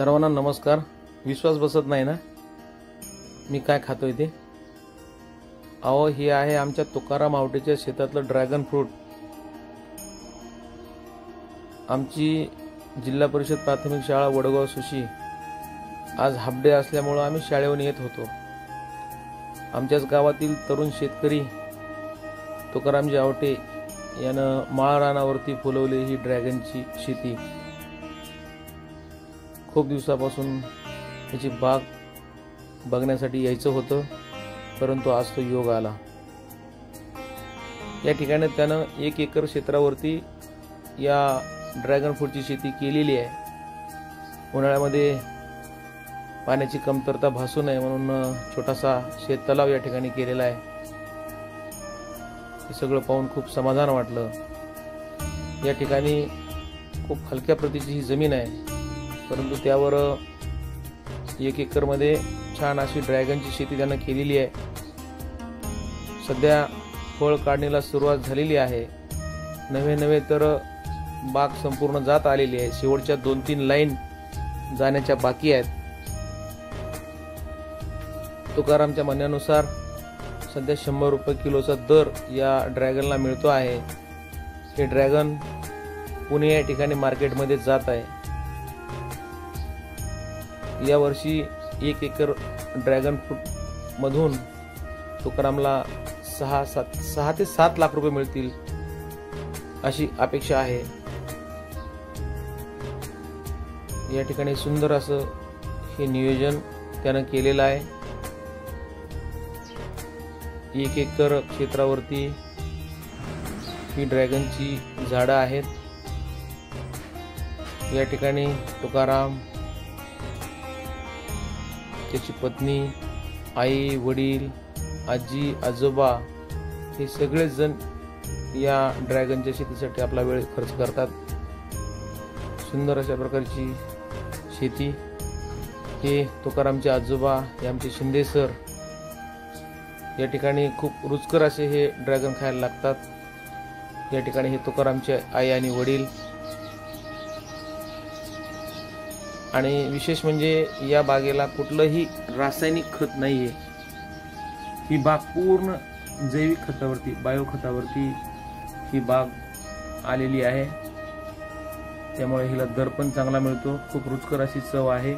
सर्वांना नमस्कार। विश्वास बसत नाही ना मी काय खातोय ते? अहो, हे आहे आमच्या तुकाराम आवटेच्या शेतातलं ड्रॅगन फ्रूट। आमची जिल्हा परिषद प्राथमिक शाळा वडगाव सुशी आज हाफ डे असल्यामुळे आम्ही शाळेवरून येत होतो। आमच्याच गावातील तरुण शेतकरी तुकारामजी आवटे यानं माळ रानावरती फुलवली ही ड्रॅगनची शेती। खूप दिवसापासून त्याची बाग बघण्यासाठी यायचं होतं, परंतु आज तो योग आला। या ठिकाणी त्यानं 1 एकर क्षेत्रावरती या ड्रॅगन फ्रूटची शेती केलेली आहे। उन्हाळ्यामध्ये पाण्याची कमतरता भासू नये म्हणून छोटासा शेत तलाव या ठिकाणी केलेला आहे। हे सगळं पाहून खूप समाधान वाटलं। या ठिकाणी खूप हलक्या प्रतीची ही जमीन आहे, परंतु त्यावर 1 एकर मध्ये छान अशी ड्रॅगनची शेती त्यानं केलेली आहे। सध्या फळ काढणीला सुरुवात झालेली आहे। नवे तर बाग संपूर्ण जात आलेली आहे। शेवटच्या 2-3 लाईन जाण्याच्या बाकी आहेत। तुकारामच्या म्हणण्यानुसार सध्या 100 रुपये किलोचा दर या ड्रॅगनला मिळतो आहे। हे ड्रॅगन पुणे या ठिकाणी मार्केटमध्ये जात आहे। या वर्षी 1 एकर ड्रॅगन फ्रूट मधून तुकारामला 6 ते 7 लाख रुपये मिळतील अशी अपेक्षा आहे। या ठिकाणी सुंदर असं हे नियोजन त्यानं केलेलं आहे। 1 एकर क्षेत्रावरती ही ड्रॅगनची झाडं आहेत। या ठिकाणी तुकाराम, त्याची पत्नी, आई, वडील, आजी, आजोबा हे सगळेच जण या ड्रॅगनच्या शेतीसाठी आपला वेळ खर्च करतात। सुंदर अशा प्रकारची शेती। हे तुकारामचे आजोबा, हे आमचे शिंदे सर, या ठिकाणी खूप रुचकर असे हे ड्रॅगन खायला लागतात। या ठिकाणी हे तुकारामचे आई आणि वडील। आणि विशेष म्हणजे या बागेला कुठलंही रासायनिक खत नाहीये। ही बाग पूर्ण जैविक खतावरती, बायो खतावरती ही बाग आलेली आहे। त्यामुळे हिला दर पण चांगला मिळतो। खूप रुचकर अशी चव आहे।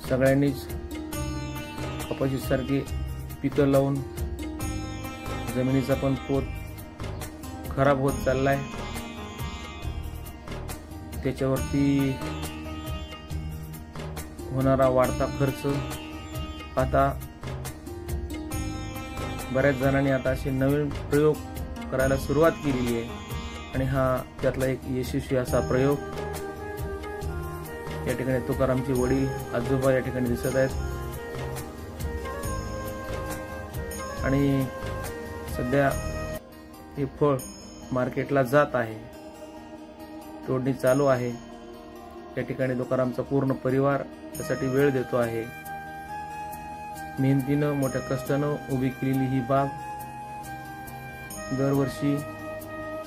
सगळ्यांनीच कपाशीसारखी पिकं लावून जमिनीचा पण पोत खराब होत चाललाय। त्याच्यावरती होणारा वाढता खर्च आता बऱ्याच जणांनी आता असे नवीन प्रयोग करायला सुरुवात केलेली आहे आणि हा त्यातला एक यशस्वी असा प्रयोग। या ठिकाणी तुकारामचे वडील, आजोबा या ठिकाणी दिसत आहेत आणि सध्या हे फळ मार्केटला जात आहे। तोडणी चालू आहे। या ठिकाणी तुकारामचा पूर्ण परिवार त्यासाठी वेळ देतो आहे। मेहनतीनं, मोठ्या कष्टानं उभी केलेली ही बाग दरवर्षी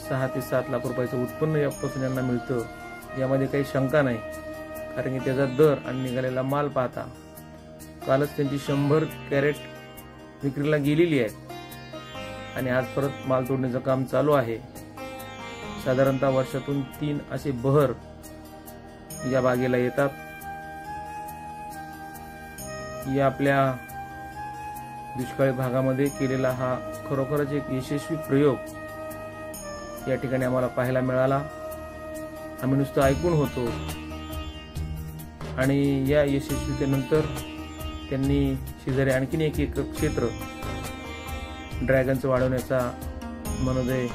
6 ते 7 लाख रुपयाचं उत्पन्न यापासून यांना मिळतं। यामध्ये काही शंका नाही, कारण की त्याचा दर आणि निघालेला माल पाहता कालच त्यांची 100 कॅरेट विक्रीला गेलेली आहे आणि आज परत माल तोडण्याचं काम चालू आहे। साधारणतः वर्षातून 3 असे बहर या बागेला येतात। या आपल्या दुष्काळी भागामध्ये केलेला हा खरोखरच एक यशस्वी प्रयोग या ठिकाणी आम्हाला पाहायला मिळाला। आम्ही नुसतं ऐकून होतो आणि या यशस्वीतेनंतर त्यांनी शेजारी आणखीन 1 एकर क्षेत्र ड्रॅगनचं वाढवण्याचा मनोदय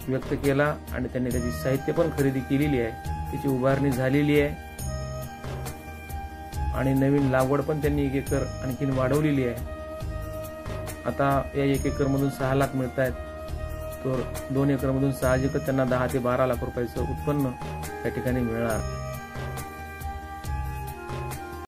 व्यक्त केला आणि त्यांनी त्याची साहित्य पण खरेदी केलेली आहे। त्याची उभारणी झालेली आहे आणि नवीन लागवड पण त्यांनी 1 एकर आणखीन वाढवलेली आहे। आता या 1 एकर मधून 6 लाख मिळत आहेत, तर 2 एकर मधून साहजिकच त्यांना 10 ते 12 लाख रुपयाचं उत्पन्न या ठिकाणी मिळणार।